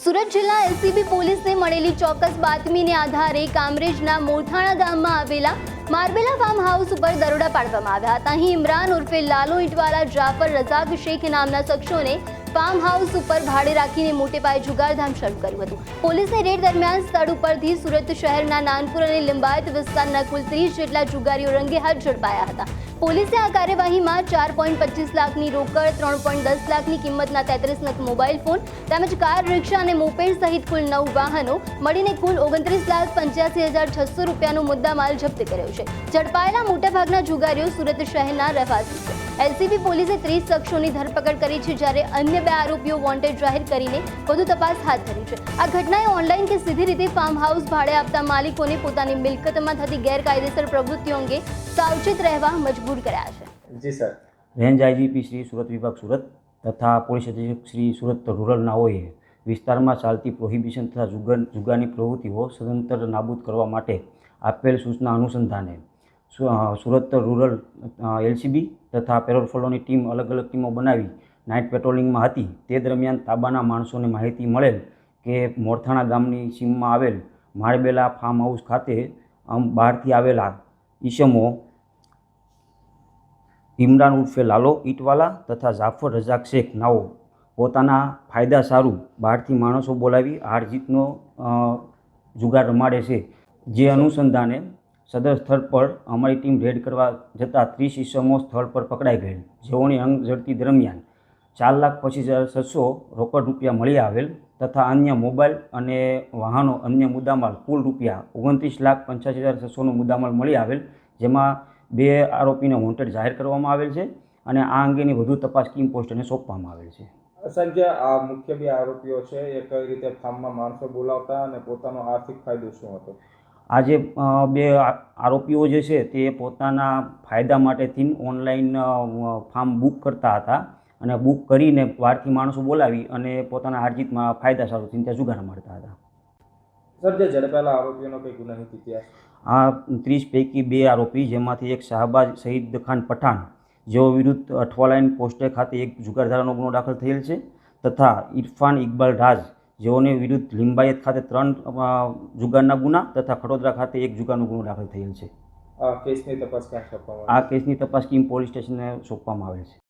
સુરત જિલ્લા એલસીબી પોલીસને મળેલી ચોક્કસ બાતમીને આધારે કામરેજના મોથાણા ગામમાં આવેલા માર્બેલા ફાર્મ હાઉસ ઉપર દરોડા પાડવામાં આવ્યા હતા। અહીં ઇમરાન ઉર્ફે લાલો ઈટવાલા, જાફર રઝાક શેખ નામના શખ્સોને ફાર્મ હાઉસ ઉપર ભાડે રાખીને મોટે પાયે જુગારધામ શરૂ કર્યું હતું। પોલીસની રેડ દરમિયાન સ્થળ ઉપરથી સુરત શહેરના નાનપુર અને લિંબાયત વિસ્તારના કુલ 30 જેટલા જુગારીઓ રંગે હાથ ઝડપાયા હતા। પોલીસે આ કાર્યવાહીમાં 4.25 લાખની રોકડ, 3.10 લાખની કિંમતના 33 નગ મોબાઈલ ફોન તેમજ કાર, રિક્ષા અને મોપેડ સહિત કુલ 9 વાહનો મળીને કુલ 29,85,600 રૂપિયાનો મુદ્દામાલ જપ્ત કર્યો છે। ઝડપાયેલા મોટાભાગના જુગારીઓ સુરત શહેરના રહેવાસી છે। એલસીબી પોલીસે 30 શખ્સોની ધરપકડ કરી છે, જ્યારે અન્ય 2 આરોપીઓ વોન્ટેડ જાહેર કરીને વધુ તપાસ હાથ ધરી છે। આ ઘટનાએ ઓનલાઈન કે સીધી રીતે ફાર્મ હાઉસ ભાડે આપતા માલિકોને પોતાની મિલકતમાં થતી ગેરકાયદેસર પ્રવૃત્તિઓ અંગે સાવચેત રહેવા મજબૂર કર્યા છે। જી sir. Range IGP Shri Surat વિભાગ સુરત તથા પોલીસ અધિક્ષક શ્રી સુરત રૂરલ નાઓએ વિસ્તારમાં ચાલતી પ્રોહિબિશન તથા જુગારની પ્રવૃત્તિઓ સદંતર નાબૂદ કરવા માટે આપેલ સૂચના અનુસંધાને સુરત રૂરલ એલસીબી તથા પેરોલ ફોલોની ટીમ અલગ અલગ ટીમો બનાવી નાઇટ પેટ્રોલિંગમાં હતી। તે દરમિયાન તાબાના માણસોને માહિતી મળેલ કે મોરથાણા ગામની સીમમાં આવેલ માર્બેલા ફાર્મ હાઉસ ખાતે બહારથી આવેલા ઈસમો ઇમરાન ઉર્ફે લાલો ઈટવાલા તથા જાફર રઝાક શેખ નાઓ પોતાના ફાયદા સારું બહારથી માણસો બોલાવી હાર જીતનો જુગાર રમાડે છે। જે અનુસંધાને સદર સ્થળ પર અમારી ટીમ રેડ કરવા જતાં 30 ઈસમો સ્થળ પર પકડાઈ ગયેલ, જેઓની અંગ ઝડપી દરમિયાન 4,25,600 રોકડ રૂપિયા મળી આવેલ તથા અન્ય મોબાઈલ અને વાહનો અન્ય મુદ્દામાલ કુલ રૂપિયા 29,85,600નો મુદ્દામાલ મળી આવેલ, જેમાં 2 આરોપીને વોન્ટેડ જાહેર કરવામાં આવેલ છે અને આ અંગેની વધુ તપાસ કિમ પોસ્ટને સોંપવામાં આવેલ છે। સંજય, આ મુખ્ય 2 આરોપીઓ છે એ કઈ રીતે ફાર્મમાં માણસો બોલાવતા અને પોતાનો આર્થિક ફાયદો શું હતો? આ જે 2 આરોપીઓ જે છે તે પોતાના ફાયદા માટેથી ઓનલાઈન ફાર્મ બુક કરતા હતા અને બુક કરીને બહારથી માણસો બોલાવી અને પોતાના હારજીતમાં ફાયદા સારું થઈને ત્યાં જુગાર રમાડતા હતા। સર, જે ઝડપાયેલા આરોપીઓનો કંઈ ગુનાહિત ઇતિહાસ? આ 30 પૈકી 2 આરોપી, જેમાંથી એક શાહબાજ સઈદ ખાન પઠાણ, જેઓ વિરુદ્ધ અઠવાલાઈન પોસ્ટે ખાતે એક જુગારધારાનો ગુનો દાખલ થયેલ છે, તથા ઇરફાન ઇકબાલ રાજ, જેઓને વિરુદ્ધ લિંબાયત ખાતે 3 જુગારના ગુના તથા ખડોદરા ખાતે 1 જુગારનો ગુનો દાખલ થયેલ છે। આ કેસની તપાસ ક્યાં સોંપવામાં? આ કેસની તપાસ કિમ પોલીસ સ્ટેશનને સોંપવામાં આવેલ છે।